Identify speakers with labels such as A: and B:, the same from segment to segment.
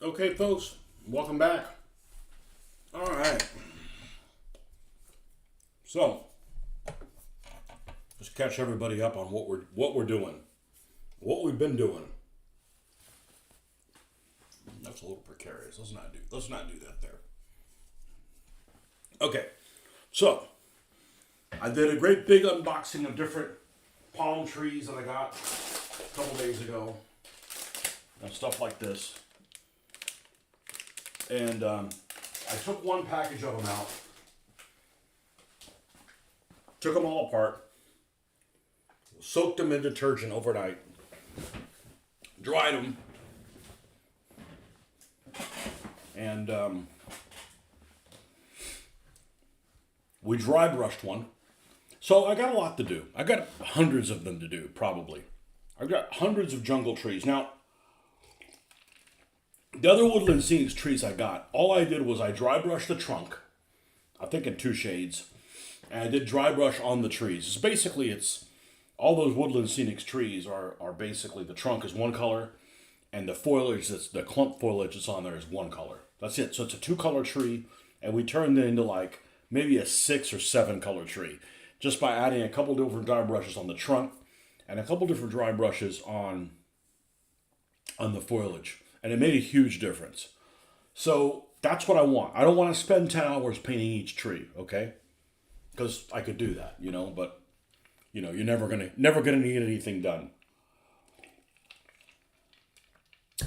A: Okay, folks, welcome back. All right. So, let's catch everybody up on what we're doing, what we've been doing. That's a little precarious. Let's not do that there. Okay. So, I did a great big unboxing of different palm trees that I got a couple days ago and stuff like this. And I took one package of them out, took them all apart, soaked them in detergent overnight, dried them, and we dry brushed one. So I got a lot to do. I got hundreds of them to do, probably. I've got hundreds of jungle trees. Now, the other woodland scenics trees I got, all I did was I dry brushed the trunk, I think in 2 shades, and I did dry brush on the trees. It's all those woodland scenics trees are basically, the trunk is one color, and the foliage, the clump foliage that's on there is one color. That's it. So it's a 2-color tree, and we turned it into like maybe a 6 or 7 color tree, just by adding a couple different dry brushes on the trunk, and a couple different dry brushes on the foliage. And it made a huge difference. So that's what I want. I don't want to spend 10 hours painting each tree, okay? Because I could do that, but you're never gonna need anything done.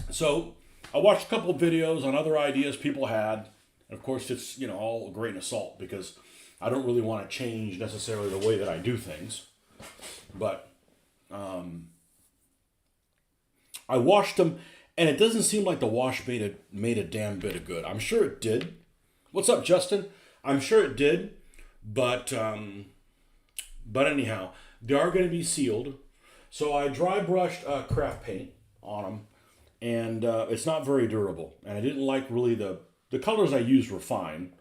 A: So I watched a couple of videos on other ideas people had. And of course, it's all a grain of salt because I don't really want to change necessarily the way that I do things. But I washed them. And it doesn't seem like the wash made a damn bit of good. I'm sure it did. What's up, Justin? I'm sure it did, but anyhow, they are going to be sealed. So I dry brushed craft paint on them, and it's not very durable. And I didn't like really the colors I used were fine.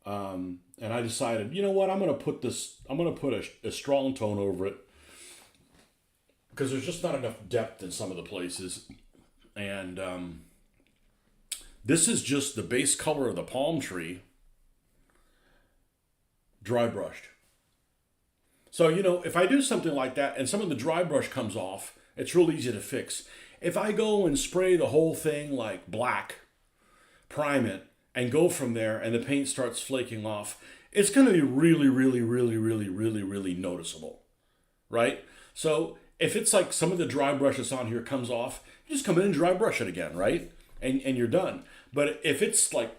A: And I decided, you know what? I'm going to put a strong tone over it because there's just not enough depth in some of the places. And this is just the base color of the palm tree dry brushed. So, if I do something like that and some of the dry brush comes off, it's real easy to fix. If I go and spray the whole thing like black, prime it, and go from there and the paint starts flaking off, it's going to be really, really, really, really, really, really noticeable, right? So if it's like some of the dry brush that's on here comes off, you just come in and dry brush it again, right? And you're done. But if it's like,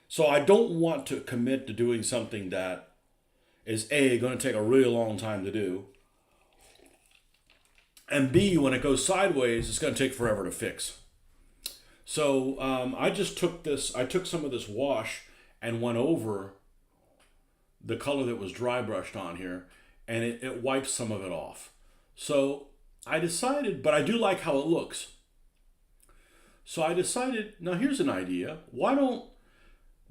A: so I don't want to commit to doing something that is A, going to take a really long time to do, and B, when it goes sideways, it's going to take forever to fix. So I took some of this wash and went over the color that was dry brushed on here, and it wipes some of it off. So I decided, but I do like how it looks. So I decided, now here's an idea.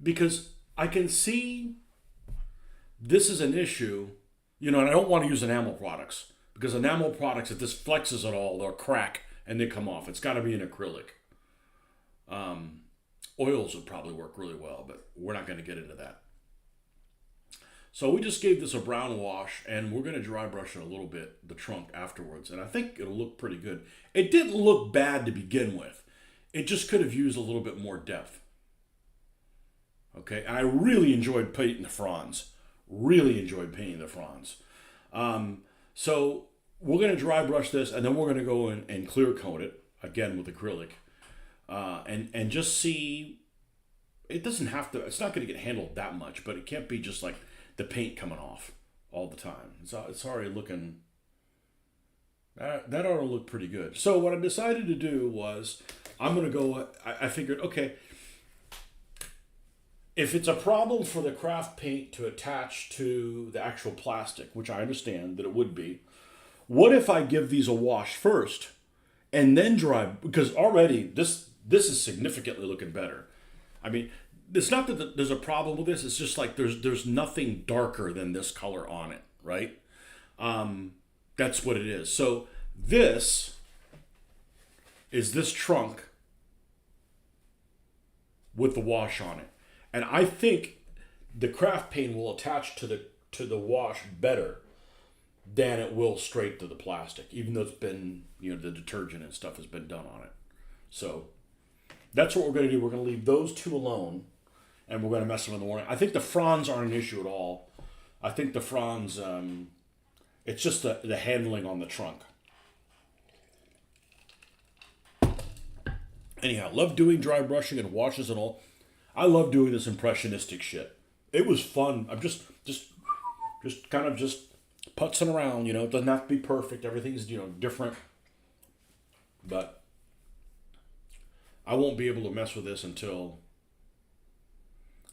A: Because I can see this is an issue, and I don't want to use enamel products. Because enamel products, if this flexes at all, they'll crack and they come off. It's got to be an acrylic. Oils would probably work really well, but we're not going to get into that. So we just gave this a brown wash, and we're going to dry brush it a little bit, the trunk, afterwards. And I think it'll look pretty good. It didn't look bad to begin with. It just could have used a little bit more depth. Okay, and I really enjoyed painting the fronds. So we're going to dry brush this, and then we're going to go in and clear coat it, again with acrylic. And just see, it's not going to get handled that much, but it can't be just like the paint coming off all the time. It's already looking, that ought to look pretty good. So what I decided to do was, I figured, okay, if it's a problem for the craft paint to attach to the actual plastic, which I understand that it would be, what if I give these a wash first and then dry, because already this is significantly looking better. I mean, it's not that there's a problem with this. It's just like there's nothing darker than this color on it, right? That's what it is. So this is this trunk with the wash on it. And I think the craft paint will attach to the wash better than it will straight to the plastic, even though it's been, the detergent and stuff has been done on it. So that's what we're going to do. We're going to leave those two alone, and we're going to mess them in the morning. I think the fronds aren't an issue at all. I think the fronds, it's just the handling on the trunk. Anyhow, love doing dry brushing and washes and all. I love doing this impressionistic shit. It was fun. I'm just kind of just putzing around, It doesn't have to be perfect. Everything's, different. But I won't be able to mess with this until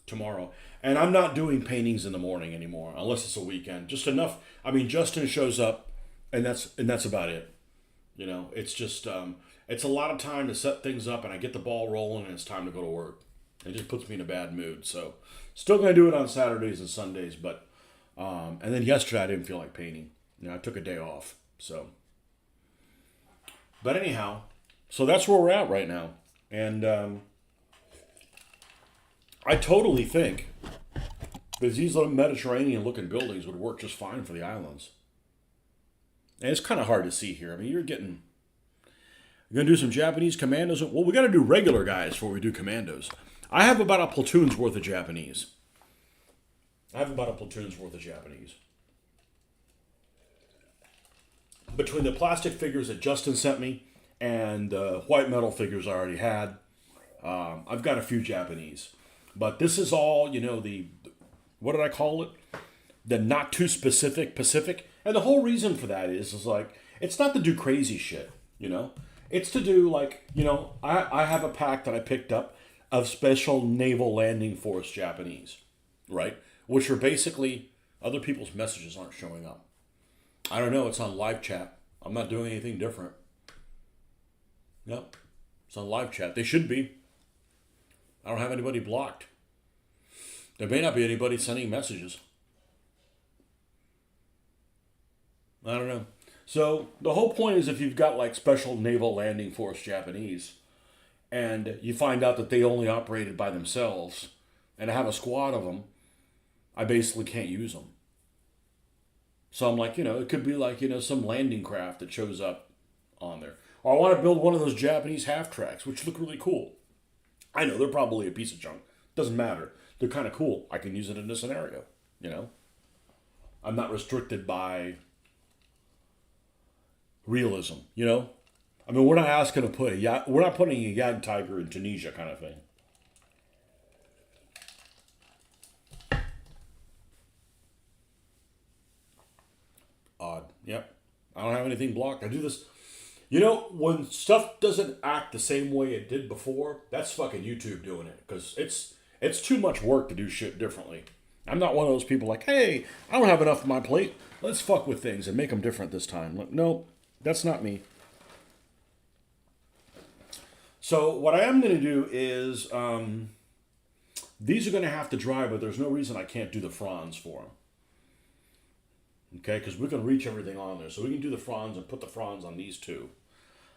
A: tomorrow. And I'm not doing paintings in the morning anymore, unless it's a weekend. Just enough. I mean, Justin shows up, and that's about it. It's just it's a lot of time to set things up, and I get the ball rolling, and it's time to go to work. It just puts me in a bad mood. So, still gonna do it on Saturdays and Sundays, but and then yesterday I didn't feel like painting. I took a day off. So, but anyhow, so that's where we're at right now, and I totally think that these little Mediterranean-looking buildings would work just fine for the islands. And it's kind of hard to see here. I mean, you're going to do some Japanese commandos. Well, we got to do regular guys before we do commandos. I have about a platoon's worth of Japanese. Between the plastic figures that Justin sent me and the white metal figures I already had, I've got a few Japanese. But this is all, the, what did I call it? The not too specific Pacific. And the whole reason for that is like, it's not to do crazy shit, It's to do like, I have a pack that I picked up of Special Naval Landing Force Japanese, right? Which are basically, other people's messages aren't showing up. I don't know, it's on live chat. I'm not doing anything different. Nope, it's on live chat. They should be. I don't have anybody blocked. There may not be anybody sending messages. I don't know. So the whole point is if you've got like Special Naval Landing Force Japanese and you find out that they only operated by themselves and I have a squad of them, I basically can't use them. So I'm like, it could be like, some landing craft that shows up on there. Or I want to build one of those Japanese half-tracks, which look really cool. I know they're probably a piece of junk. Doesn't matter. They're kind of cool. I can use it in a scenario, I'm not restricted by realism, I mean, we're not asking to put we're not putting a Yag Tiger in Tunisia kind of thing. Odd. Yep. I don't have anything blocked. I do this. When stuff doesn't act the same way it did before, that's fucking YouTube doing it. Because it's too much work to do shit differently. I'm not one of those people like, hey, I don't have enough on my plate. Let's fuck with things and make them different this time. Like, no, that's not me. So what I am going to do is, these are going to have to dry, but there's no reason I can't do the fronds for them. Okay, because we can reach everything on there. So we can do the fronds and put the fronds on these two.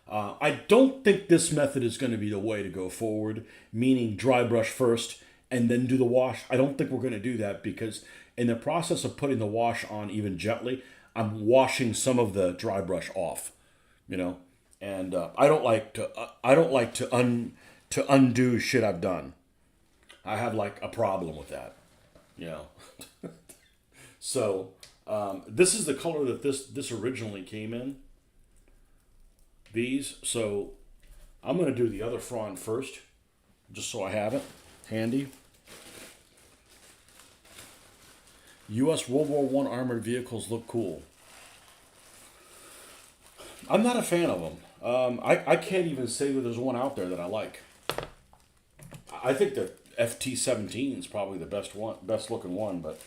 A: I don't think this method is going to be the way to go forward, meaning dry brush first and then do the wash. I don't think we're going to do that because in the process of putting the wash on even gently, I'm washing some of the dry brush off, and I don't like to undo shit I've done. I have like a problem with that, So this is the color that this originally came in. These, so I'm going to do the other frond first, just so I have it handy. U.S. World War I armored vehicles look cool. I'm not a fan of them. I can't even say that there's one out there that I like. I think the FT-17 is probably the best looking one, but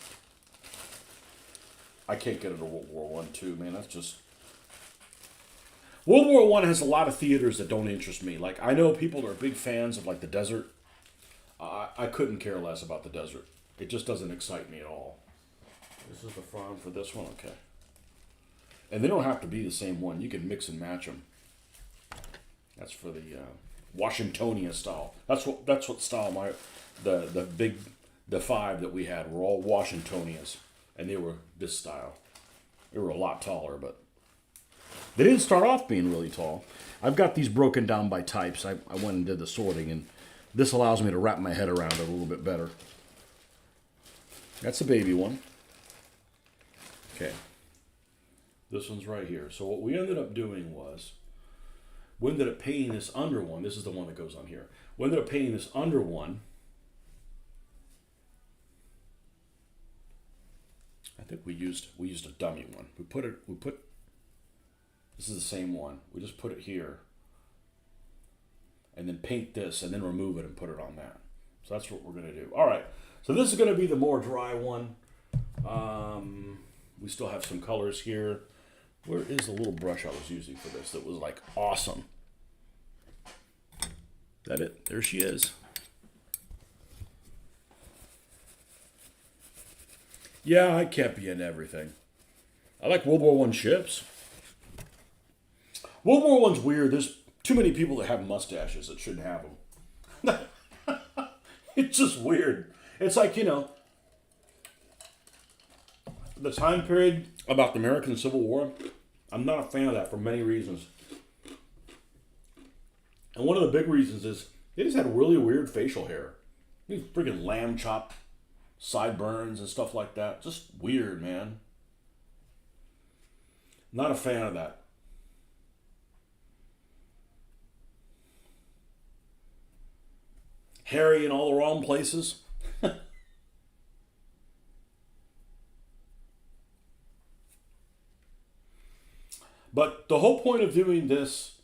A: I can't get it to World War I too, man. That's just... World War I has a lot of theaters that don't interest me. Like, I know people that are big fans of, like, the desert. I couldn't care less about the desert. It just doesn't excite me at all. This is the frond for this one? Okay. And they don't have to be the same one. You can mix and match them. That's for the Washingtonia style. That's what style the five that we had were all Washingtonias, and they were this style. They were a lot taller, but they didn't start off being really tall. I've got these broken down by types. I went and did the sorting, and this allows me to wrap my head around it a little bit better. That's a baby one. Okay. This one's right here. So what we ended up doing was, we ended up painting this under one. This is the one that goes on here. We ended up painting this under one. I think we used a dummy one. This is the same one. We just put it here, and then paint this, and then remove it and put it on that. So that's what we're gonna do. All right. So this is gonna be the more dry one. We still have some colors here. Where is the little brush I was using for this that was like awesome? That it? There she is. Yeah, I can't be into everything. I like World War I ships. World War I's weird. There's too many people that have mustaches that shouldn't have them. It's just weird. It's like, the time period about the American Civil War, I'm not a fan of that for many reasons. And one of the big reasons is they just had really weird facial hair. These freaking lamb chop sideburns and stuff like that. Just weird, man. Not a fan of that. Hairy in all the wrong places. But the whole point of doing this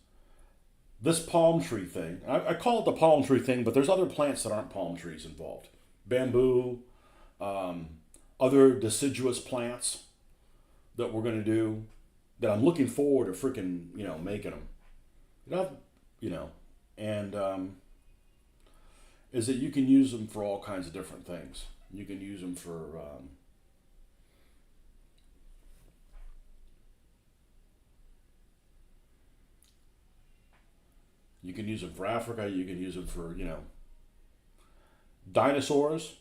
A: palm tree thing, I call it the palm tree thing, but there's other plants that aren't palm trees involved. Bamboo, other deciduous plants that we're going to do, that I'm looking forward to freaking, making them. And is that you can use them for all kinds of different things. You can use them for... you can use them for Africa. You can use them for, dinosaurs.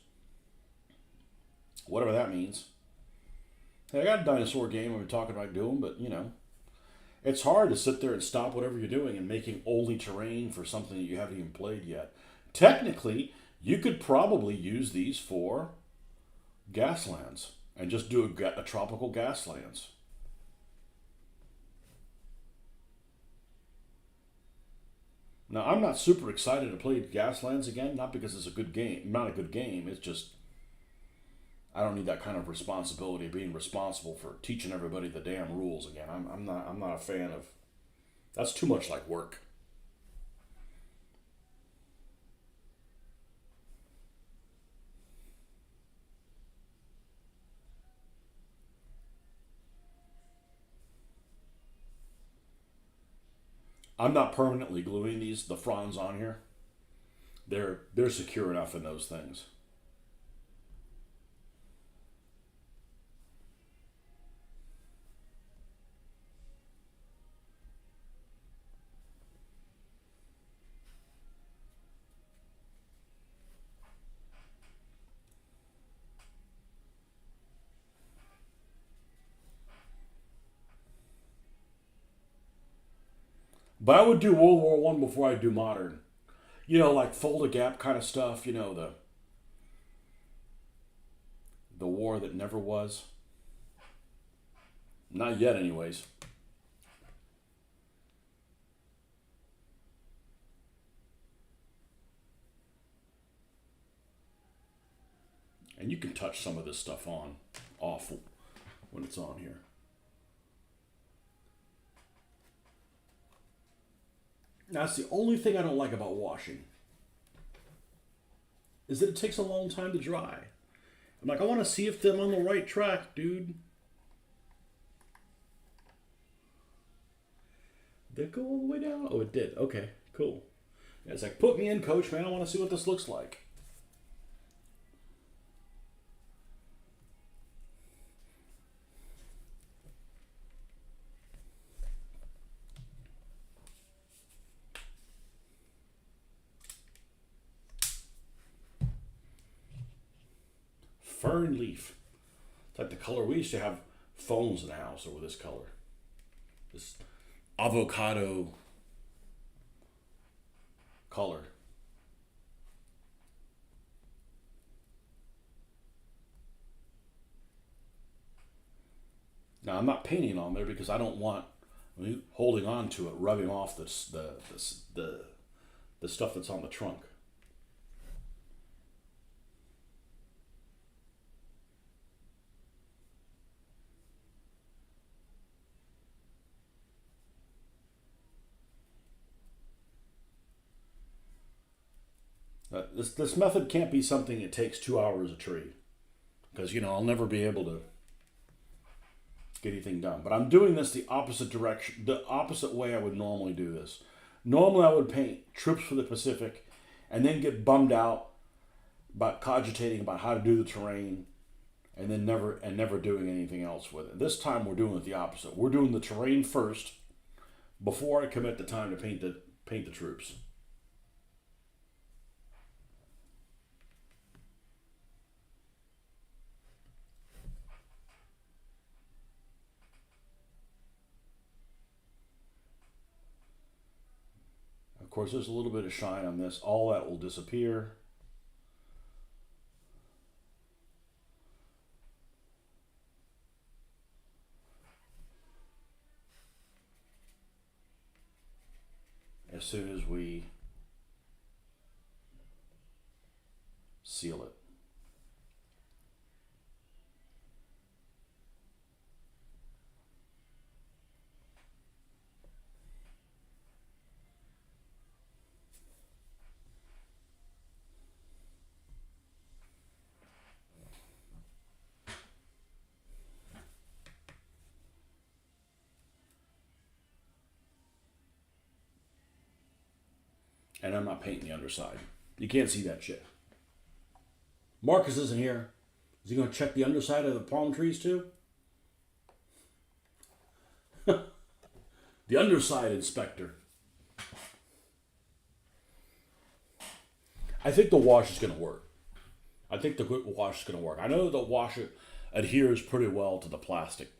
A: Whatever that means. Hey, I got a dinosaur game I've been talking about doing, but, it's hard to sit there and stop whatever you're doing and making only terrain for something that you haven't even played yet. Technically, you could probably use these for Gaslands and just do a tropical Gaslands. Now, I'm not super excited to play Gaslands again, not because it's a good game, not a good game. It's just I don't need that kind of responsibility of being responsible for teaching everybody the damn rules again. I'm not a fan of. That's too much like work. I'm not permanently gluing the fronds on here. They're secure enough in those things. But I would do World War One before I do modern. Like fold a gap kind of stuff. The war that never was. Not yet, anyways. And you can touch some of this stuff off when it's on here. Now, that's the only thing I don't like about washing, is that it takes a long time to dry. I'm like, I want to see if I'm on the right track, dude. Did it go all the way down? Oh, it did. Okay, cool. Yeah, it's like, put me in, coach, man. I want to see what this looks like. fern leaf. It's like the color we used to have phones in the house that were this color. This avocado color. Now I'm not painting on there because I don't want holding on to it, rubbing off the stuff that's on the trunk. This method can't be something that takes 2 hours a tree, because I'll never be able to get anything done. But I'm doing this the opposite direction, the opposite way I would normally do this. Normally I would paint Troops for the Pacific, and then get bummed out about cogitating about how to do the terrain, and then never doing anything else with it. This time we're doing it the opposite. We're doing the terrain first before I commit the time to paint the troops. Of course, there's a little bit of shine on this. All that will disappear. As soon as we seal it. And I'm not painting the underside. You can't see that shit. Marcus isn't here. Is he going to check the underside of the palm trees too? The underside inspector. I think the wash is going to work. I think the wash is going to work. I know the wash adheres pretty well to the plastic.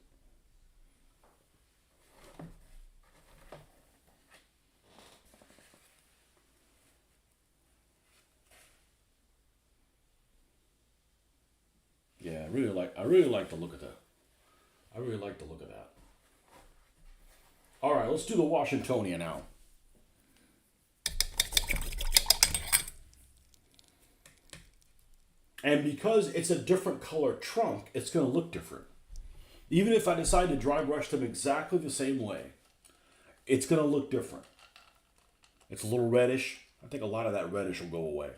A: Yeah, I really like the look of that. I really like the look of that. All right, let's do the Washingtonia now. And because it's a different color trunk, it's going to look different. Even if I decide to dry brush them exactly the same way, it's going to look different. It's a little reddish. I think a lot of that reddish will go away.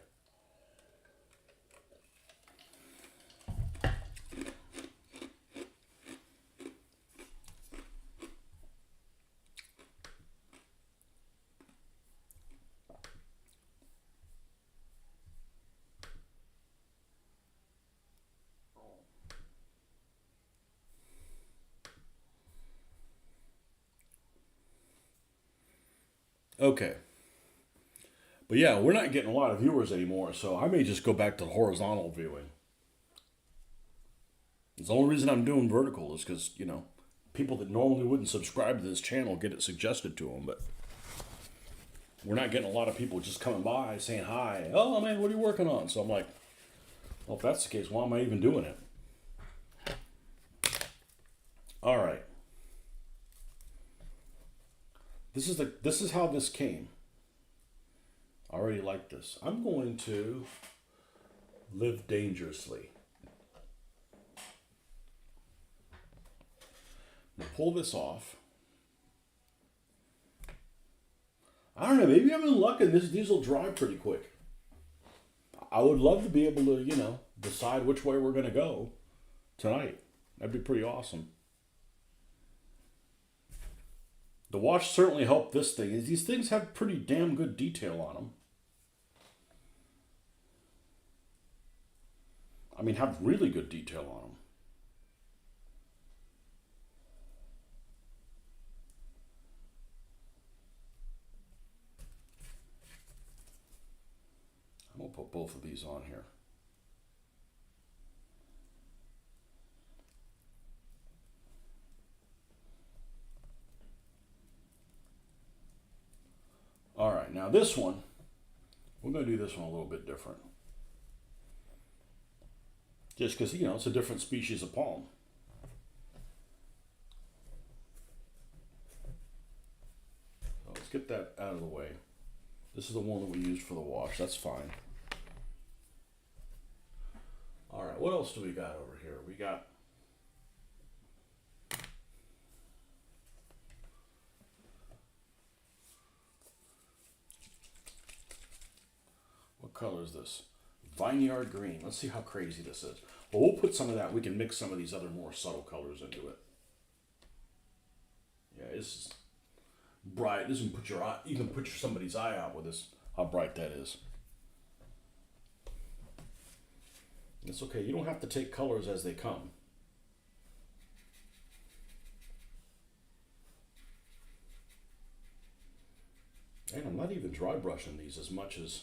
A: Okay. But yeah, we're not getting a lot of viewers anymore, so I may just go back to the horizontal viewing. It's the only reason I'm doing vertical is because, people that normally wouldn't subscribe to this channel get it suggested to them, but we're not getting a lot of people just coming by saying hi. Oh man, what are you working on? So I'm like, well, if that's the case, why am I even doing it? All right. This is how this came. I already like this. I'm going to live dangerously. Now pull this off. I don't know, maybe I'm in luck and these will dry pretty quick. I would love to be able to, decide which way we're going to go tonight. That'd be pretty awesome. The wash certainly helped this thing. These things have pretty damn good detail on them. I mean, have really good detail on them. I'm going to put both of these on here. Now this one, we're going to do this one a little bit different. Just because, you know, it's a different species of palm. So let's get that out of the way. This is the one that we used for the wash. That's fine. All right, what else do we got over here? We got what color is this? Vineyard green. Let's see how crazy this is. Well, we'll put some of that. We can mix some of these other more subtle colors into it. Yeah, this is bright. This can put your eye. You can put somebody's eye out with this. How bright that is. It's okay. You don't have to take colors as they come. And I'm not even dry brushing these as much as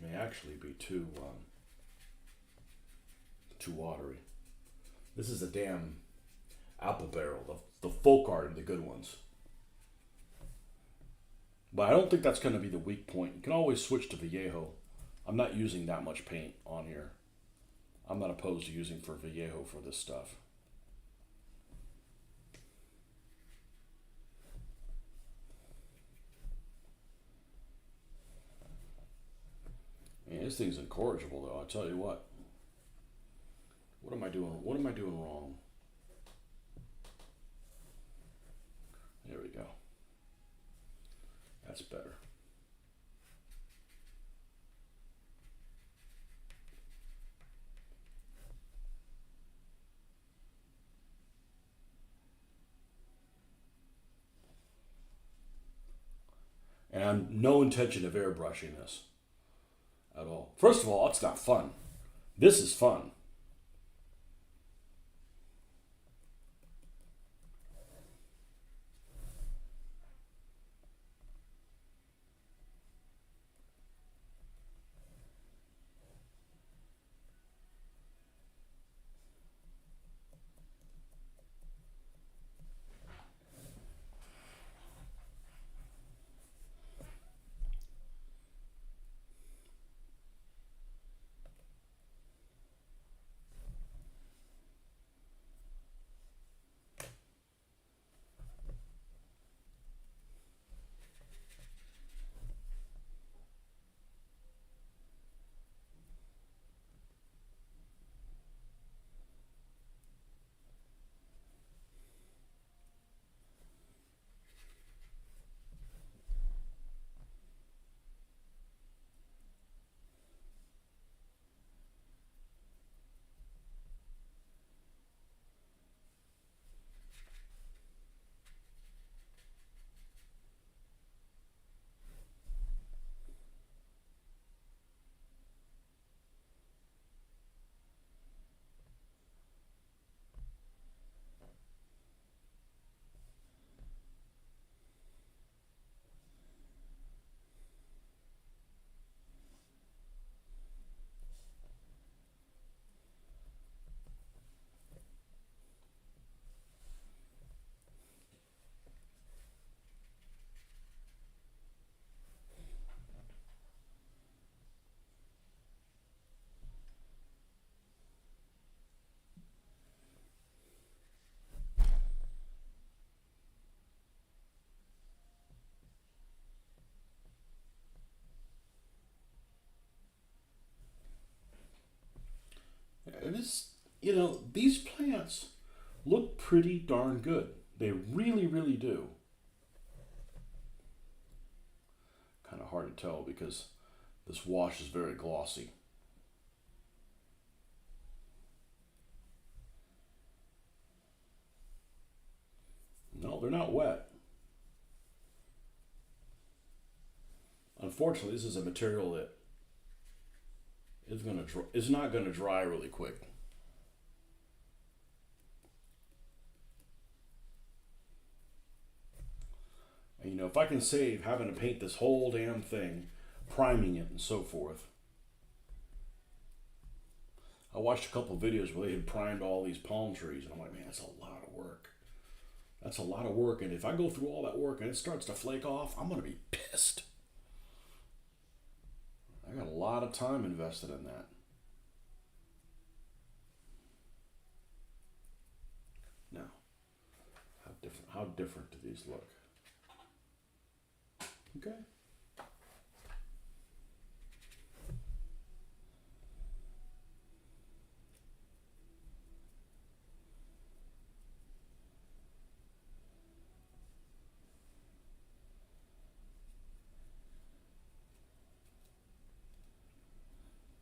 A: may actually be too watery. This is a damn apple barrel, the folk art and the good ones. But I don't think that's going to be the weak point. You can always switch to Vallejo. I'm not using that much paint on here. I'm not opposed to using for Vallejo for this stuff. Man, this thing's incorrigible though, I tell you what. What am I doing? What am I doing wrong? There we go. That's better. And I'm no intention of airbrushing this at all. First of all, it's not fun. This is fun. This, you know, these plants look pretty darn good. They really, really do. Kind of hard to tell because this wash is very glossy. No, they're not wet. Unfortunately, this is a material that is not going to dry really quick. And you know, if I can save having to paint this whole damn thing, priming it and so forth, I watched a couple of videos where they had primed all these palm trees, and I'm like, man, that's a lot of work. That's a lot of work, and if I go through all that work and it starts to flake off, I'm gonna be pissed. I got a lot of time invested in that. Now, how different do these look? Okay.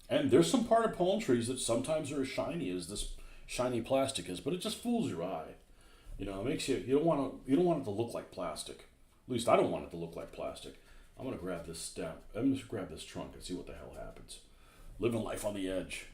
A: And there's some part of palm trees that sometimes are as shiny as this shiny plastic is, but it just fools your eye. You know, it makes you don't want it to look like plastic. At least I don't want it to look like plastic. I'm gonna grab this stem. I'm gonna grab this trunk and see what the hell happens. Living life on the edge.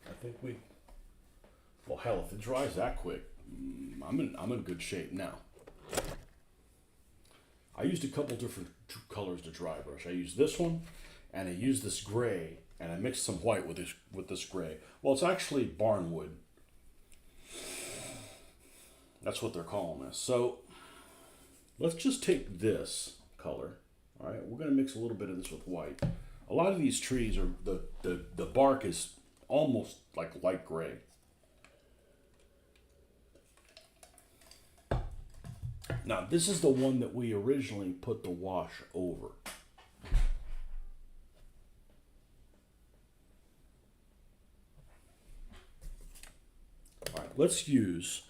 A: I think we. Well, hell, if it dries that quick, I'm in good shape now. I used a couple different colors to dry brush. I used this one, and I used this gray, and I mixed some white with this gray. Well, it's actually barnwood. That's what they're calling this. So let's just take this color. All right, we're gonna mix a little bit of this with white. A lot of these trees are the bark is almost like light gray. Now, this is the one that we originally put the wash over. All right, let's use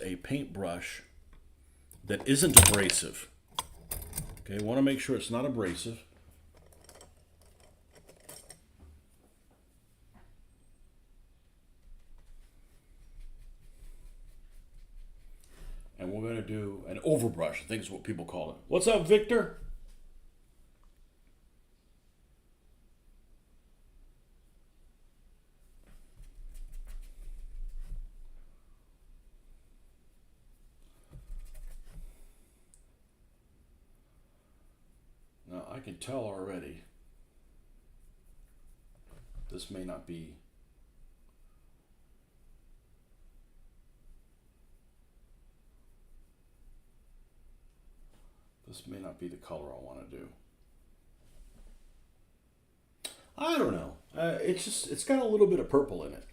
A: a paintbrush that isn't abrasive. Okay, want to make sure it's not abrasive. And we're going to do an overbrush, I think is what people call it. What's up, Victor? Now, I can tell already this may not be the color I want to do. I don't know. It's got a little bit of purple in it.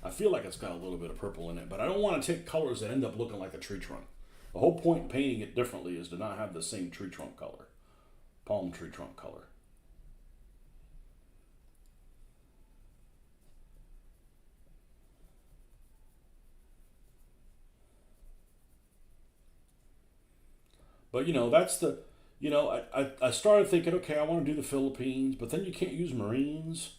A: I feel like it's got a little bit of purple in it, but I don't want to take colors that end up looking like a tree trunk. The whole point in painting it differently is to not have the same tree trunk color, palm tree trunk color. But that's I started thinking, okay, I want to do the Philippines, but then you can't use Marines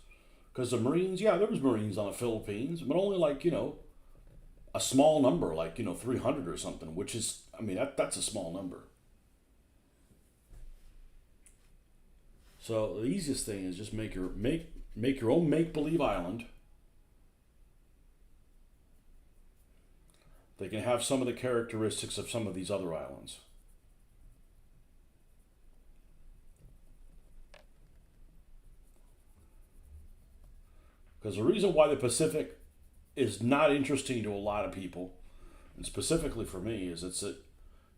A: because the Marines, yeah, there was Marines on the Philippines, but only like a small number, like 300 or something, which is, I mean, that's a small number. So the easiest thing is just make your own make believe island. They can have some of the characteristics of some of these other islands. Because the reason why the Pacific is not interesting to a lot of people, and specifically for me, is it's that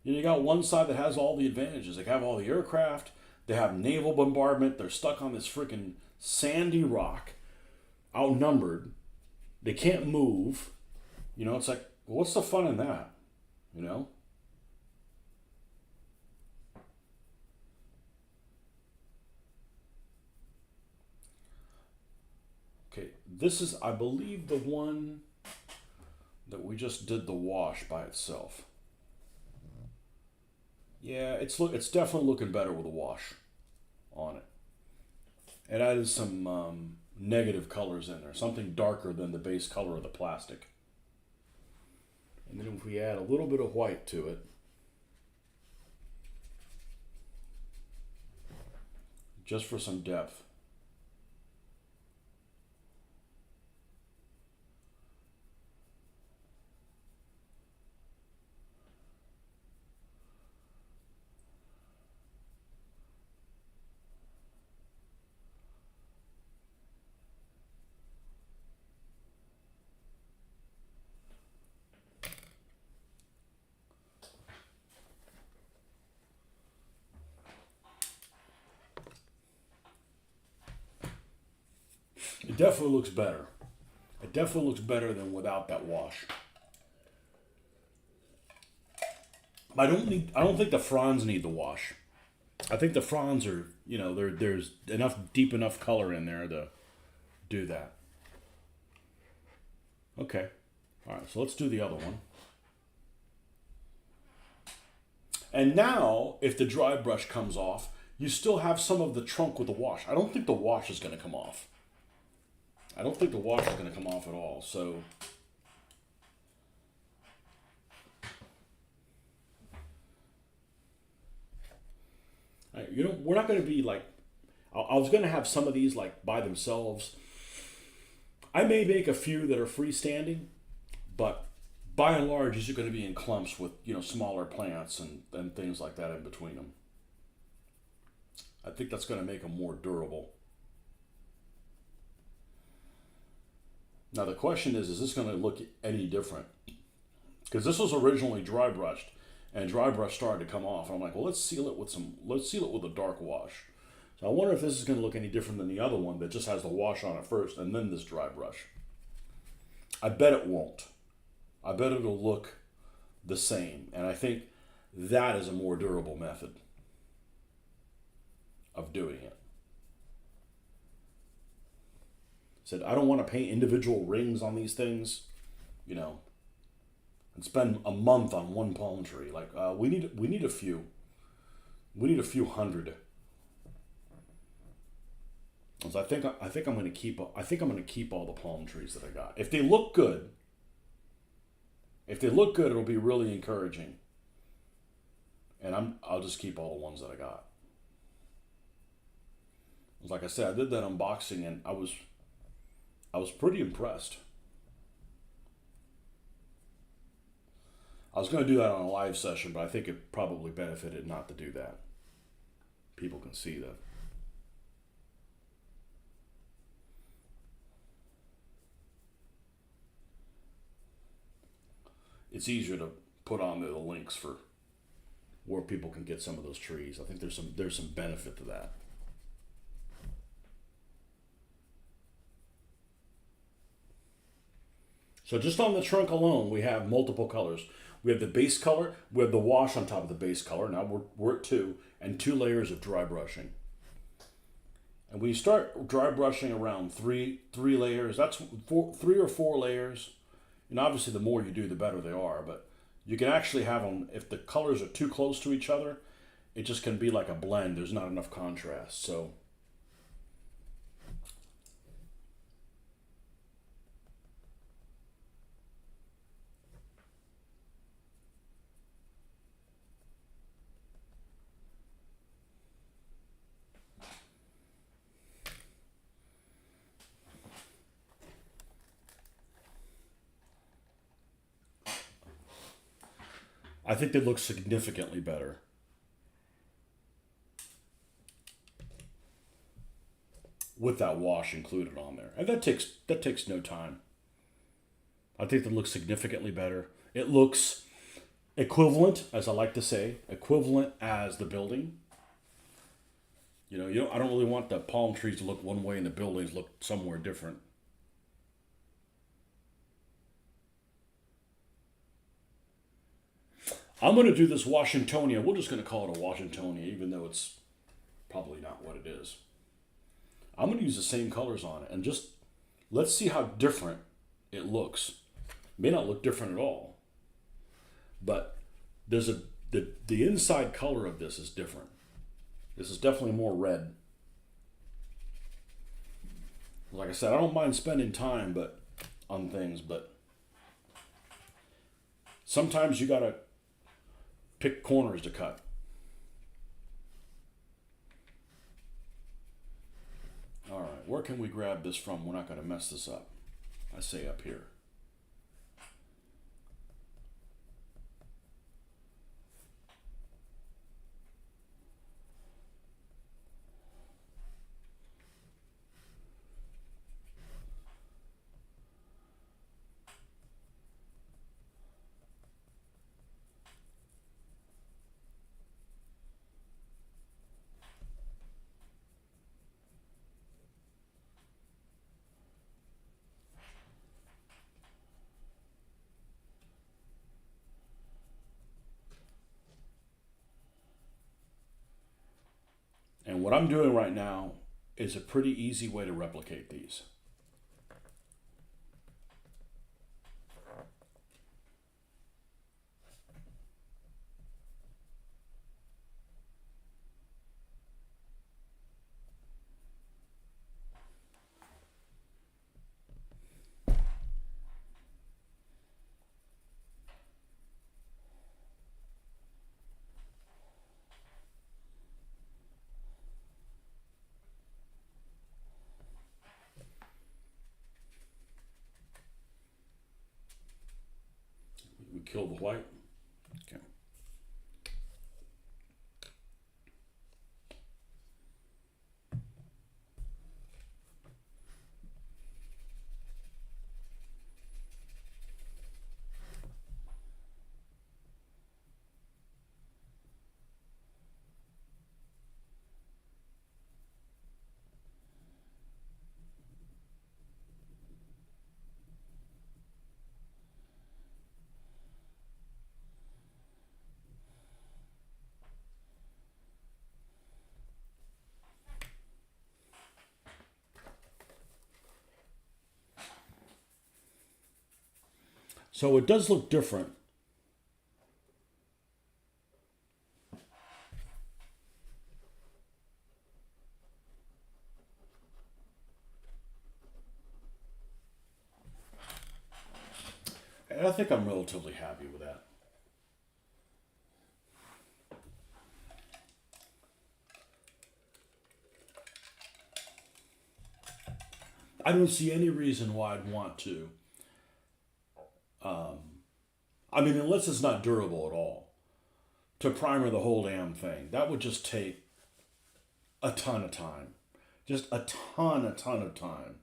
A: you got one side that has all the advantages. They have all the aircraft, they have naval bombardment, they're stuck on this freaking sandy rock, outnumbered, they can't move. It's like, well, what's the fun in that? You know? This is, I believe, the one that we just did the wash by itself. Yeah, it's definitely looking better with a wash on it. It added some negative colors in there, something darker than the base color of the plastic. And then if we add a little bit of white to it, just for some depth. It definitely looks better. It definitely looks better than without that wash. I don't think the fronds need the wash. I think the fronds are, there's enough deep enough color in there to do that. Okay. All right, so let's do the other one. And now, if the dry brush comes off, you still have some of the trunk with the wash. I don't think the wash is going to come off. I don't think the wash is going to come off at all. So we're not going to be like, I was going to have some of these like by themselves. I may make a few that are freestanding, but by and large, these are going to be in clumps with, smaller plants and things like that in between them. I think that's going to make them more durable. Now the question is this going to look any different? Because this was originally dry brushed, and dry brush started to come off. I'm like, well, let's seal it with a dark wash. So I wonder if this is going to look any different than the other one that just has the wash on it first and then this dry brush. I bet it won't. I bet it'll look the same, and I think that is a more durable method of doing it. Said, I don't want to paint individual rings on these things, and spend a month on one palm tree. Like we need a few. We need a few hundred. So I think I'm going to keep all the palm trees that I got. If they look good, it'll be really encouraging. And I'll just keep all the ones that I got. Like I said, I did that unboxing and I was pretty impressed. I was going to do that on a live session, but I think it probably benefited not to do that. People can see that. It's easier to put on the links for where people can get some of those trees. I think there's some benefit to that. So just on the trunk alone, we have multiple colors. We have the base color, we have the wash on top of the base color. Now we're at 2, and 2 layers of dry brushing. And when you start dry brushing around three layers, that's 3 or 4 layers. And obviously the more you do, the better they are. But you can actually have them, if the colors are too close to each other, it just can be like a blend. There's not enough contrast. So I think they look significantly better with that wash included on there. And that takes no time. I think they look significantly better. It looks equivalent, as I like to say, equivalent as the building. I don't really want the palm trees to look one way and the buildings look somewhere different. I'm going to do this Washingtonia. We're just going to call it a Washingtonia, even though it's probably not what it is. I'm going to use the same colors on it and just let's see how different it looks. It may not look different at all, but there's the inside color of this is different. This is definitely more red. Like I said, I don't mind spending time on things, but sometimes you gotta pick corners to cut. All right, where can we grab this from? We're not gonna mess this up. I say up here. And what I'm doing right now is a pretty easy way to replicate these. We kill the white. Okay. So it does look different. And I think I'm relatively happy with that. I don't see any reason why I'd want to. I mean, unless it's not durable at all, to primer the whole damn thing. That would just take a ton of time. Just a ton of time.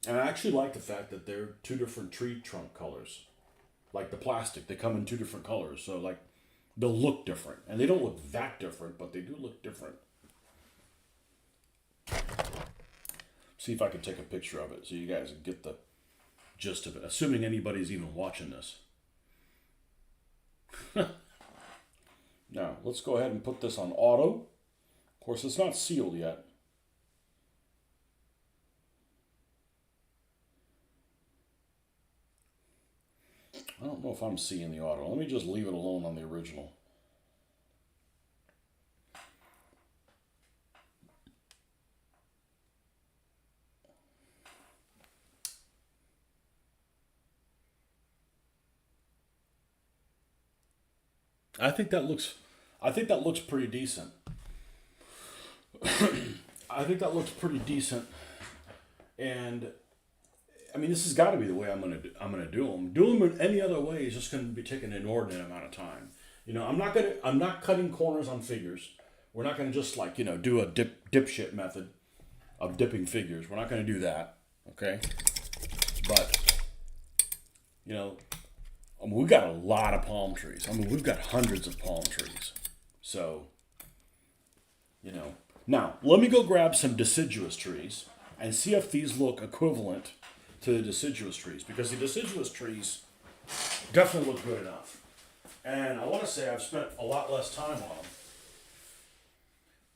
A: And I actually like the fact that they're two different tree trunk colors. Like the plastic, they come in two different colors. So like, they'll look different. And they don't look that different, but they do look different. See if I can take a picture of it so you guys can get the gist of it, assuming anybody's even watching this. Now, let's go ahead and put this on auto. Of course, it's not sealed yet. I don't know if I'm seeing the auto. Let me just leave it alone on the original. I think that looks pretty decent. I think that looks pretty decent, and I mean, this has got to be the way I'm gonna do them. Doing them in any other way is just gonna be taking an inordinate amount of time. You know, I'm not cutting corners on figures. We're not gonna just like do a dipshit method of dipping figures. We're not gonna do that. Okay, but I mean, we've got a lot of palm trees. I mean, we've got hundreds of palm trees. So, Now, let me go grab some deciduous trees and see if these look equivalent to the deciduous trees. Because the deciduous trees definitely look good enough. And I want to say I've spent a lot less time on them.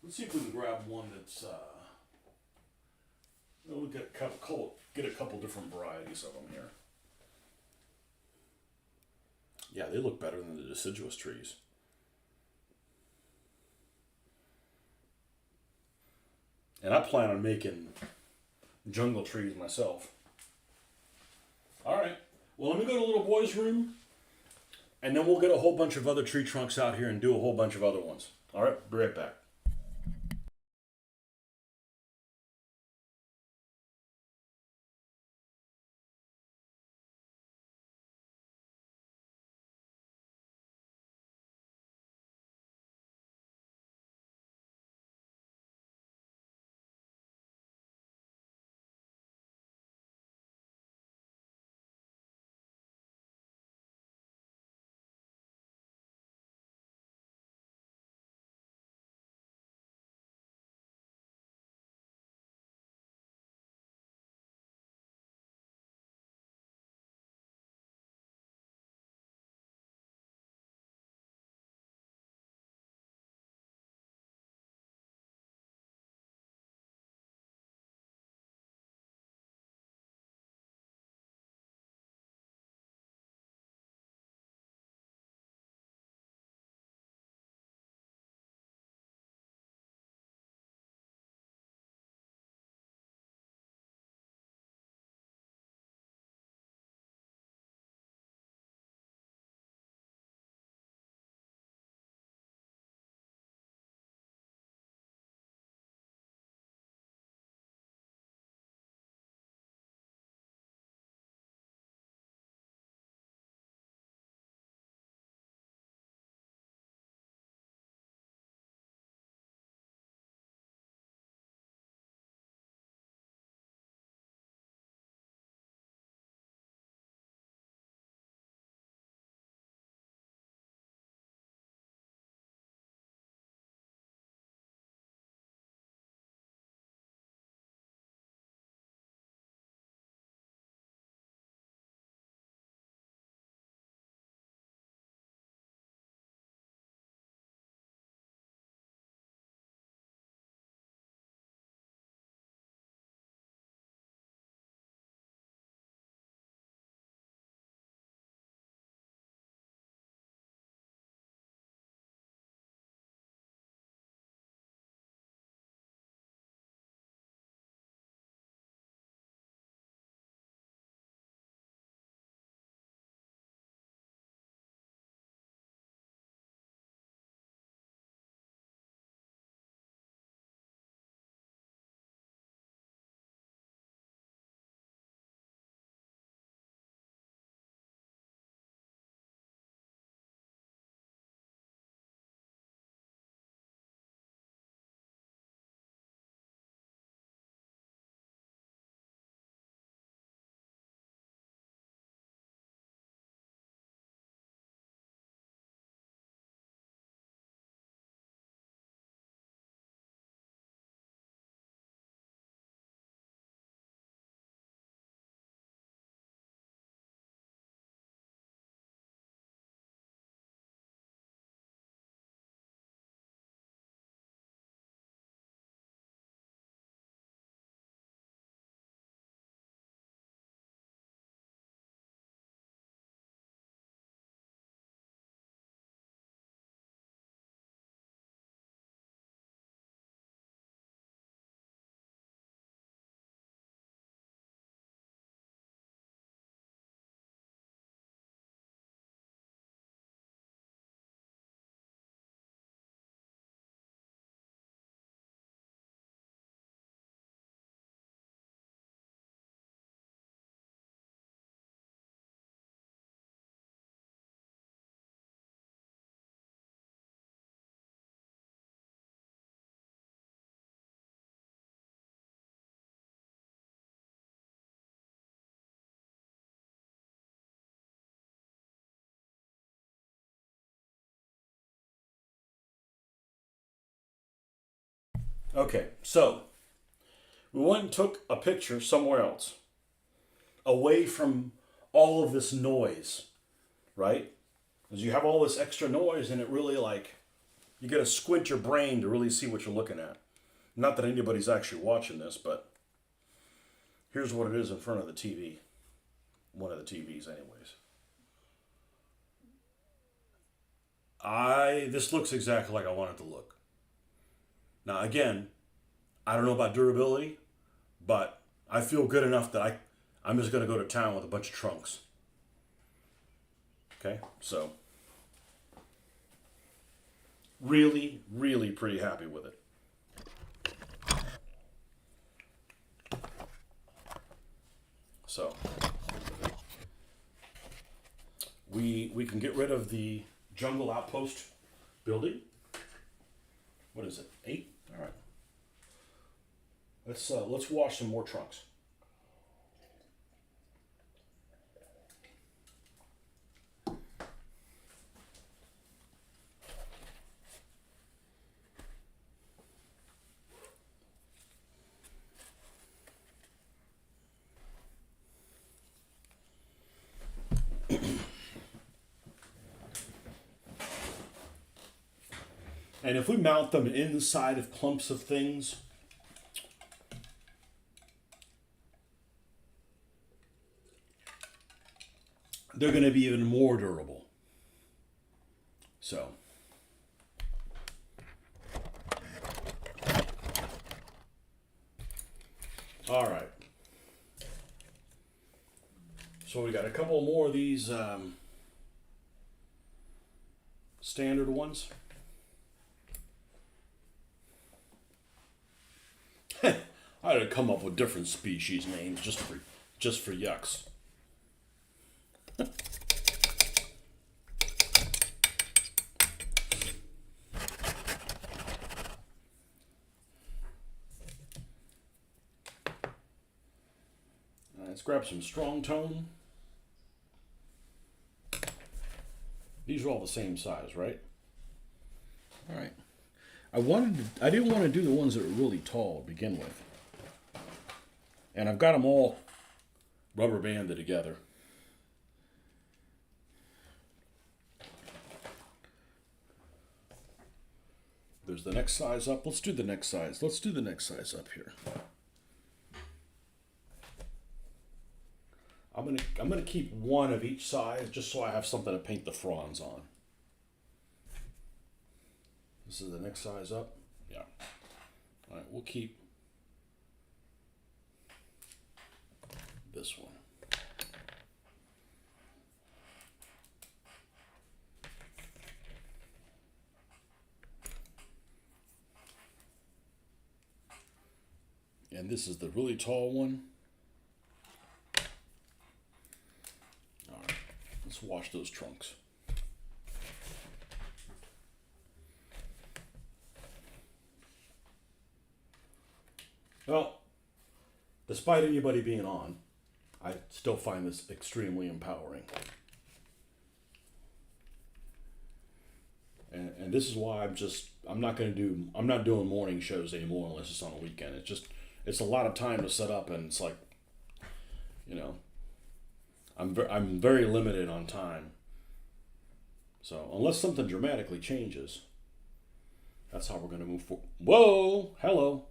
A: Let's see if we can grab one that's. We'll get a couple different varieties of them here. Yeah, they look better than the deciduous trees. And I plan on making jungle trees myself. All right. Well, let me go to the little boy's room, and then we'll get a whole bunch of other tree trunks out here and do a whole bunch of other ones. All right, be right back. Okay, so we went and took a picture somewhere else, away from all of this noise, right? Because you have all this extra noise and it really like You got to squint your brain to really see what you're looking at. Not that anybody's actually watching this, but here's what it is in front of the TV. One of the TVs, anyways. This looks exactly like I want it to look. Now again, I don't know about durability, but I feel good enough that I'm just gonna go to town with a bunch of trunks. Okay, so really, really pretty happy with it. So we can get rid of the jungle outpost building. What is it? 8? All right. Let's wash some more trunks. And if we mount them inside of clumps of things, they're going to be even more durable. So, all right. So we got a couple more of these standard ones. I had to come up with different species names just for yucks. Let's grab some strong tone. These are all the same size, right? All right. I didn't want to do the ones that were really tall to begin with. And I've got them all rubber banded together. There's the next size up. Let's do the next size. Let's do the next size up here. I'm gonna keep one of each size just so I have something to paint the fronds on. This is the next size up. Yeah. All right, we'll keep this one. And this is the really tall one. All right, let's wash those trunks. Well, despite anybody being on, I still find this extremely empowering. And this is why I'm not doing morning shows anymore unless it's on a weekend. It's a lot of time to set up, and it's like, I'm very limited on time. So unless something dramatically changes, that's how we're going to move forward. Whoa, hello.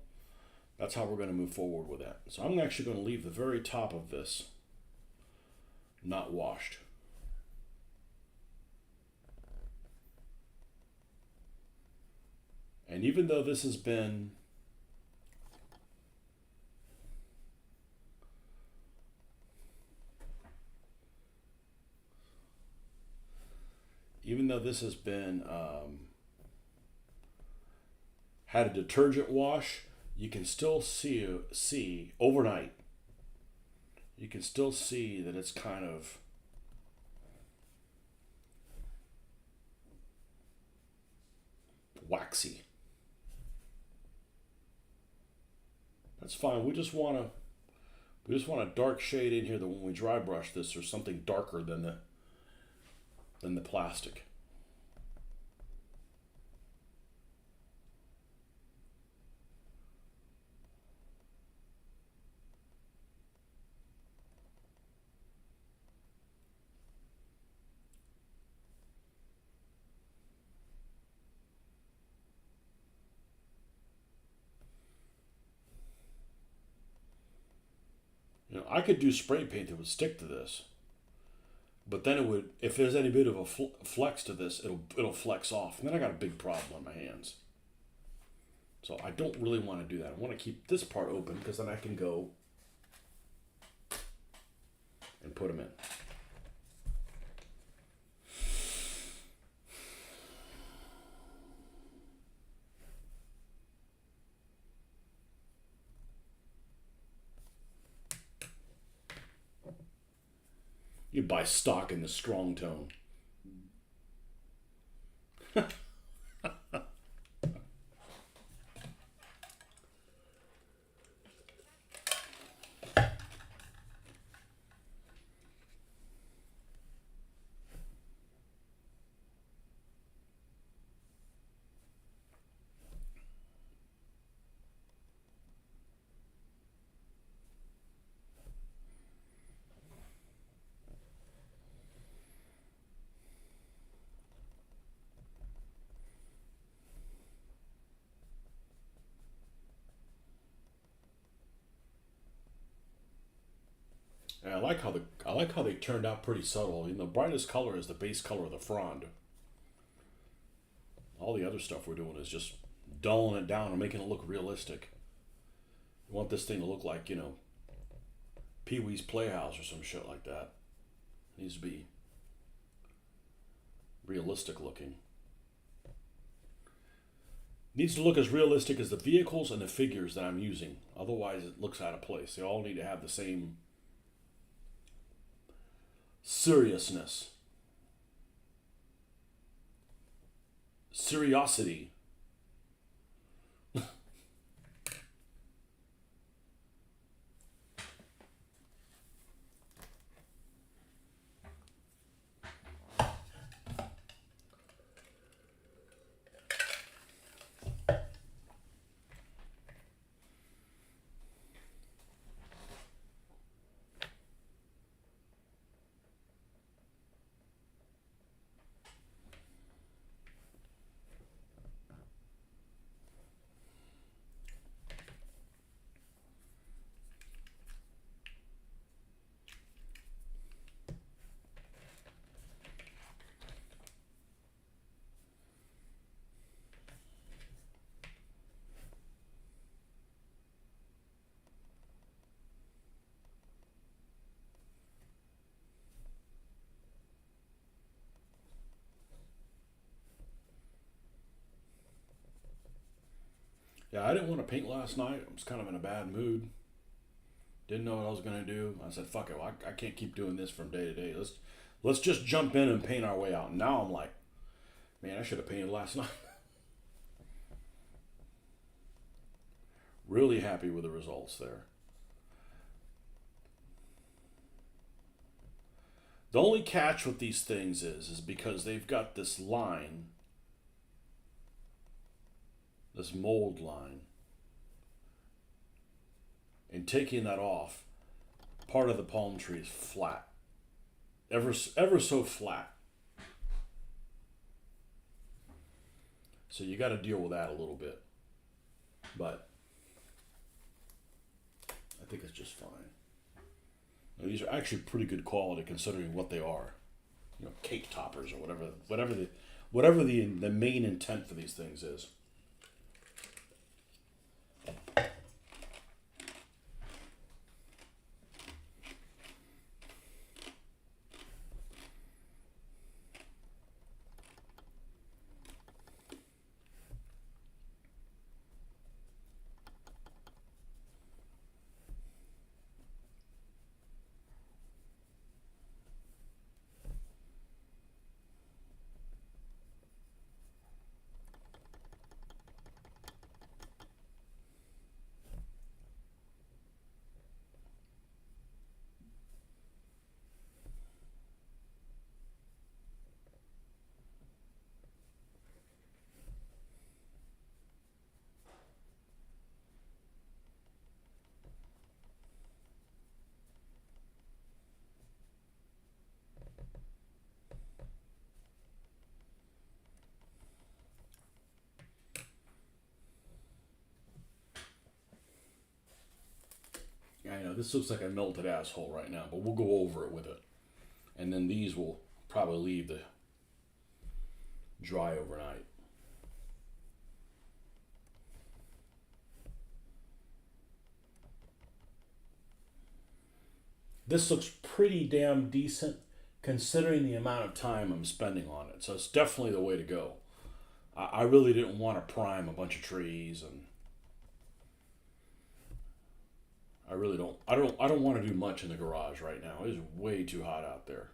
A: That's how we're going to move forward with that. So I'm actually going to leave the very top of this not washed. And even though this has been had a detergent wash, you can still see overnight. You can still see that it's kind of waxy. That's fine. We just want a dark shade in here that when we dry brush this, there's something darker than the plastic. You know, I could do spray paint that would stick to this, but then it would, if there's any bit of a flex to this, it'll flex off, and then I got a big problem on my hands. So I don't really want to do that. I want to keep this part open because then I can go and put them in. You buy stock in the strong tone. And I like how they turned out pretty subtle. You know, the brightest color is the base color of the frond. All the other stuff we're doing is just dulling it down and making it look realistic. You want this thing to look like, you know, Pee-wee's Playhouse or some shit like that. It needs to be realistic looking. It needs to look as realistic as the vehicles and the figures that I'm using. Otherwise, it looks out of place. They all need to have the same seriousness, seriosity. Yeah, I didn't want to paint last night. I was kind of in a bad mood. Didn't know what I was gonna do. I said, "Fuck it, well, I can't keep doing this from day to day. Let's just jump in and paint our way out." And now I'm like, man, I should have painted last night. Really happy with the results there. The only catch with these things is because they've got this line, this mold line, and taking that off, part of the palm tree is flat, ever so flat. So you got to deal with that a little bit, but I think it's just fine. Now, these are actually pretty good quality considering what they are. You know, cake toppers or whatever the main intent for these things is. this looks like a melted asshole right now, but we'll go over it with it. And then these will probably leave the dry overnight. This looks pretty damn decent considering the amount of time I'm spending on it. So it's definitely the way to go. I really didn't want to prime a bunch of trees, and I really don't. I don't want to do much in the garage right now. It is way too hot out there.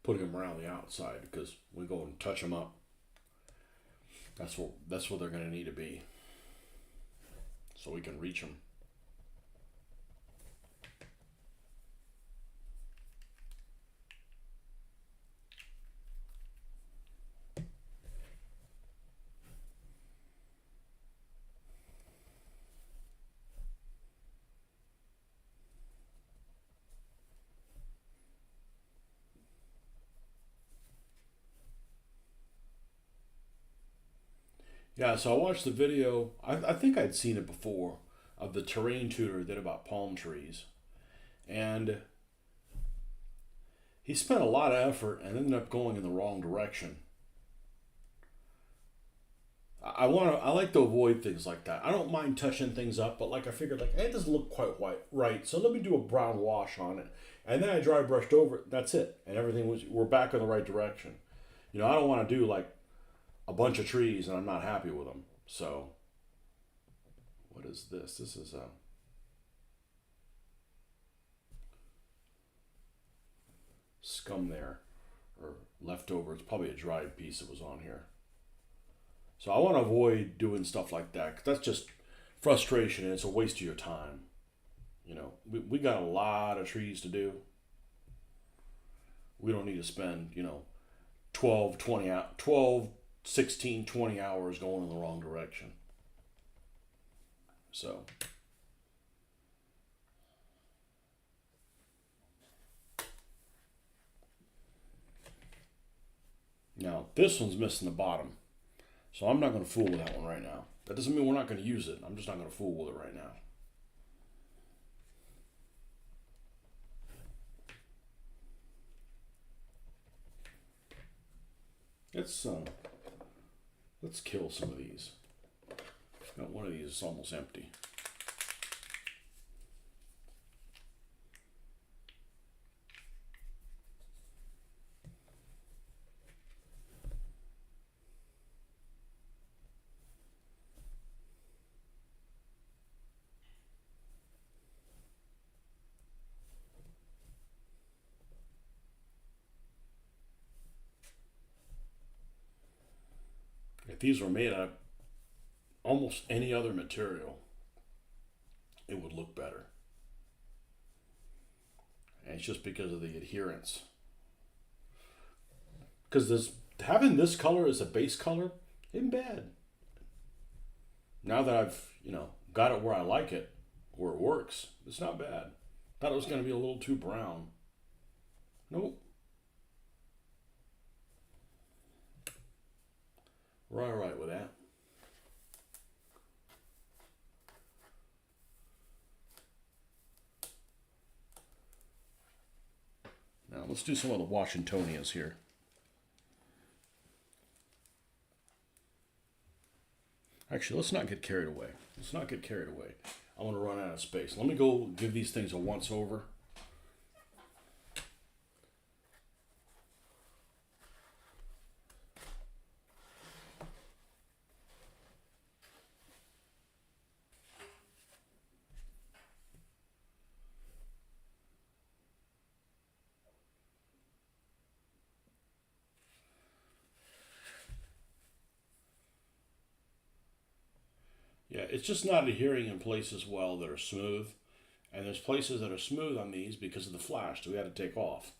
A: Putting them around the outside because we go and touch them up. That's what they're going to need to be, so we can reach them. Yeah, so I watched the video. I think I'd seen it before of the terrain tutor did about palm trees, and he spent a lot of effort and ended up going in the wrong direction. I like to avoid things like that. I don't mind touching things up, but like I figured like it doesn't look quite white right, so let me do a brown wash on it, and then I dry brushed over it. That's it, and we're back in the right direction. I don't want to do like a bunch of trees and I'm not happy with them. So what is this? This is a scum there, or leftover. It's probably a dried piece that was on here. So I want to avoid doing stuff like that, 'cause that's just frustration and it's a waste of your time. We got a lot of trees to do. We don't need to spend 12 20 out 12 16 20 hours going in the wrong direction. So now this one's missing the bottom, so I'm not going to fool with that one right now. That doesn't mean we're not going to use it. I'm just not going to fool with it right now. Let's kill some of these. Got one of these that's almost empty. If these were made out of almost any other material, it would look better. And it's just because of the adherence. Because having this color as a base color isn't bad. Now that I've got it where I like it, where it works, it's not bad. Thought it was going to be a little too brown. Nope. We're all right with that. Now let's do some of the Washingtonias here. Actually, let's not get carried away. Let's not get carried away. I want to run out of space. Let me go give these things a once over. Yeah, it's just not adhering in places well that are smooth. And there's places that are smooth on these because of the flash that we had to take off.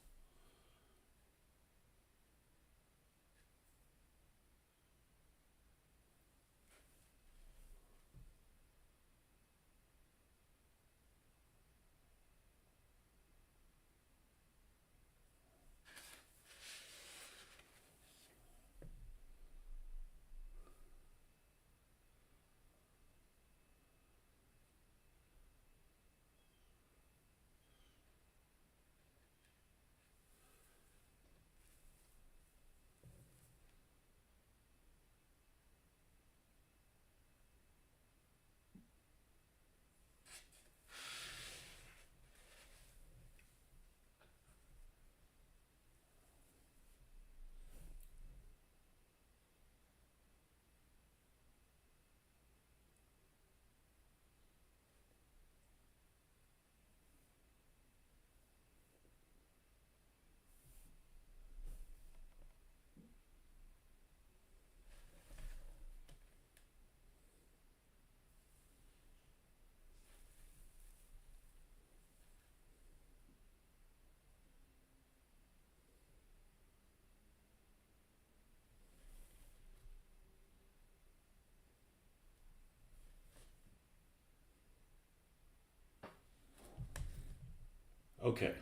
A: Okay.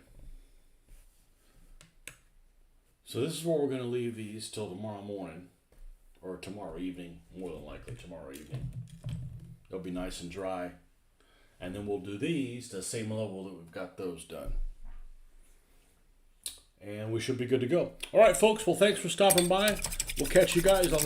A: So this is where we're going to leave these till tomorrow morning. Or tomorrow evening. More than likely tomorrow evening. They'll be nice and dry. And then we'll do these to the same level that we've got those done. And we should be good to go. All right, folks. Well, thanks for stopping by. We'll catch you guys on